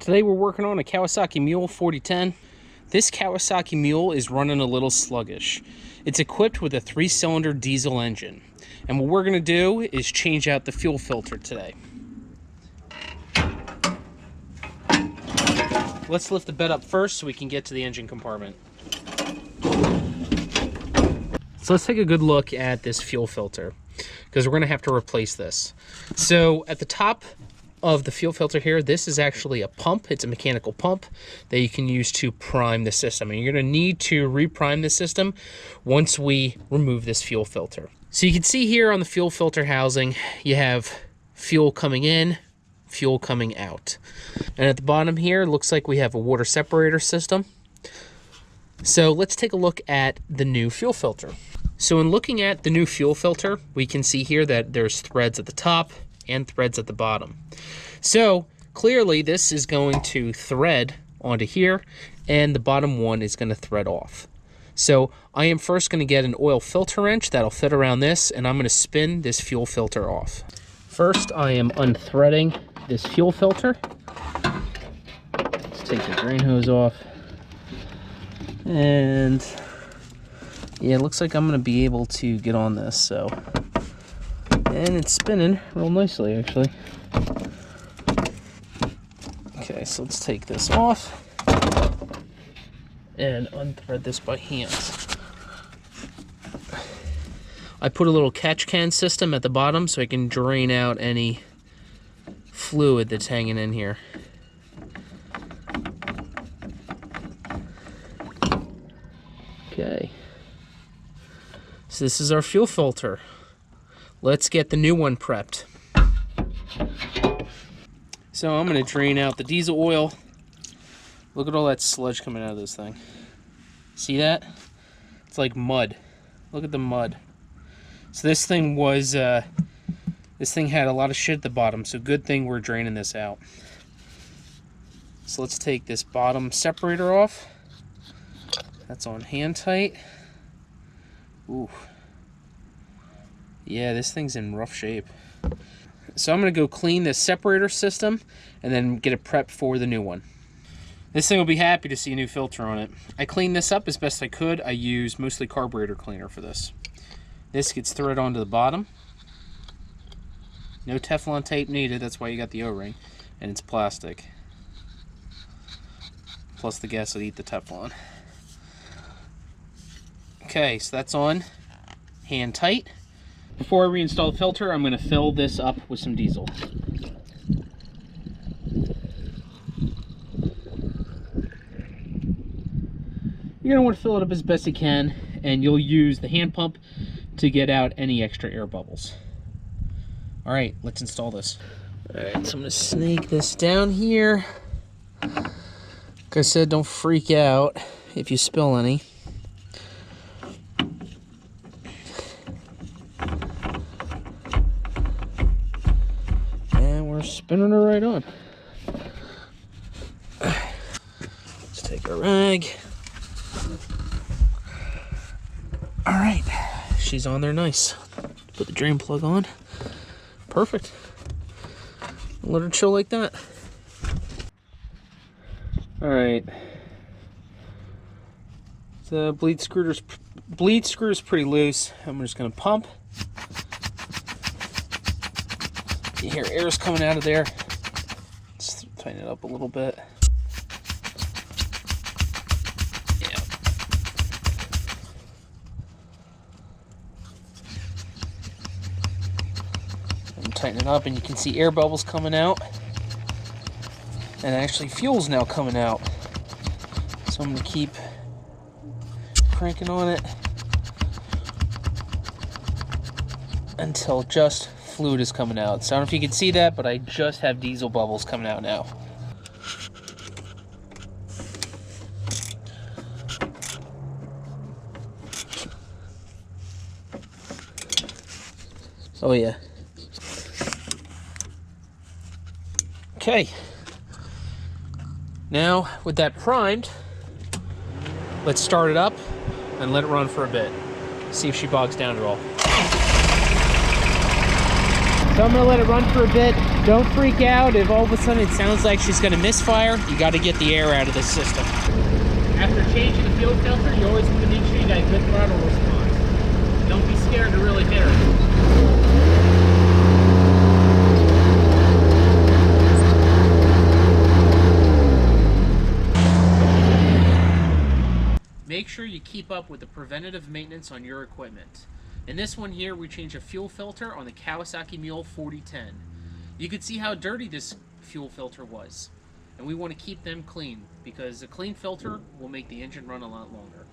Today we're working on a Kawasaki Mule 4010. This Kawasaki Mule is running a little sluggish. It's equipped with a 3-cylinder diesel engine. And what we're going to do is change out the fuel filter today. Let's lift the bed up first so we can get to the engine compartment. So let's take a good look at this fuel filter, because we're going to have to replace this. So at the top of the fuel filter here, this is actually a pump. It's a mechanical pump that you can use to prime the system. And you're going to need to reprime the system once we remove this fuel filter. So you can see here on the fuel filter housing, you have fuel coming in, fuel coming out. And at the bottom here, it looks like we have a water separator system. So let's take a look at the new fuel filter. So in looking at the new fuel filter, we can see here that there's threads at the top and threads at the bottom. So clearly this is going to thread onto here, and the bottom one is going to thread off. So I am first going to get an oil filter wrench that'll fit around this, and I'm going to spin this fuel filter off. First, I am unthreading this fuel filter. Let's take the drain hose off. And yeah, it looks like I'm going to be able to get on this, so. And it's spinning real nicely, actually. Okay, so let's take this off and unthread this by hand. I put a little catch can system at the bottom so I can drain out any fluid that's hanging in here. Okay. So this is our fuel filter. Let's get the new one prepped. So I'm going to drain out the diesel oil. Look at all that sludge coming out of this thing. See that? It's like mud. Look at the mud. So this thing was, this thing had a lot of shit at the bottom, so good thing we're draining this out. So let's take this bottom separator off. That's on hand tight. Ooh. Yeah, this thing's in rough shape. So I'm going to go clean this separator system and then get it prepped for the new one. This thing will be happy to see a new filter on it. I cleaned this up as best I could. I used mostly carburetor cleaner for this. This gets threaded onto the bottom. No Teflon tape needed, that's why you got the O-ring. And it's plastic. Plus the gas will eat the Teflon. Okay, so that's on hand tight. Before I reinstall the filter, I'm going to fill this up with some diesel. You're going to want to fill it up as best you can, and you'll use the hand pump to get out any extra air bubbles. Alright, let's install this. Alright, so I'm going to snake this down here. Like I said, don't freak out if you spill any. Spinning her right on. Let's take a rag. All right, she's on there nice. Put the drain plug on. Perfect. Let her chill like that. All right. The bleed screw is pretty loose. I'm just gonna pump. You hear air's coming out of there. Let's tighten it up a little bit. Yeah. I'm tightening it up, and you can see air bubbles coming out. And actually, fuel's now coming out. So I'm going to keep cranking on it until just fluid is coming out. So I don't know if you can see that, but I just have diesel bubbles coming out now. Oh yeah. Okay. Now with that primed, let's start it up and let it run for a bit. See if she bogs down at all. So I'm going to let it run for a bit, Don't freak out if all of a sudden it sounds like she's going to misfire. You got to get the air out of the system. After changing the fuel filter, you always want to make sure you got good throttle response. Don't be scared to really hit her. Make sure you keep up with the preventative maintenance on your equipment. In this one here, we changed a fuel filter on the Kawasaki Mule 4010. You could see how dirty this fuel filter was. And we want to keep them clean, because a clean filter will make the engine run a lot longer.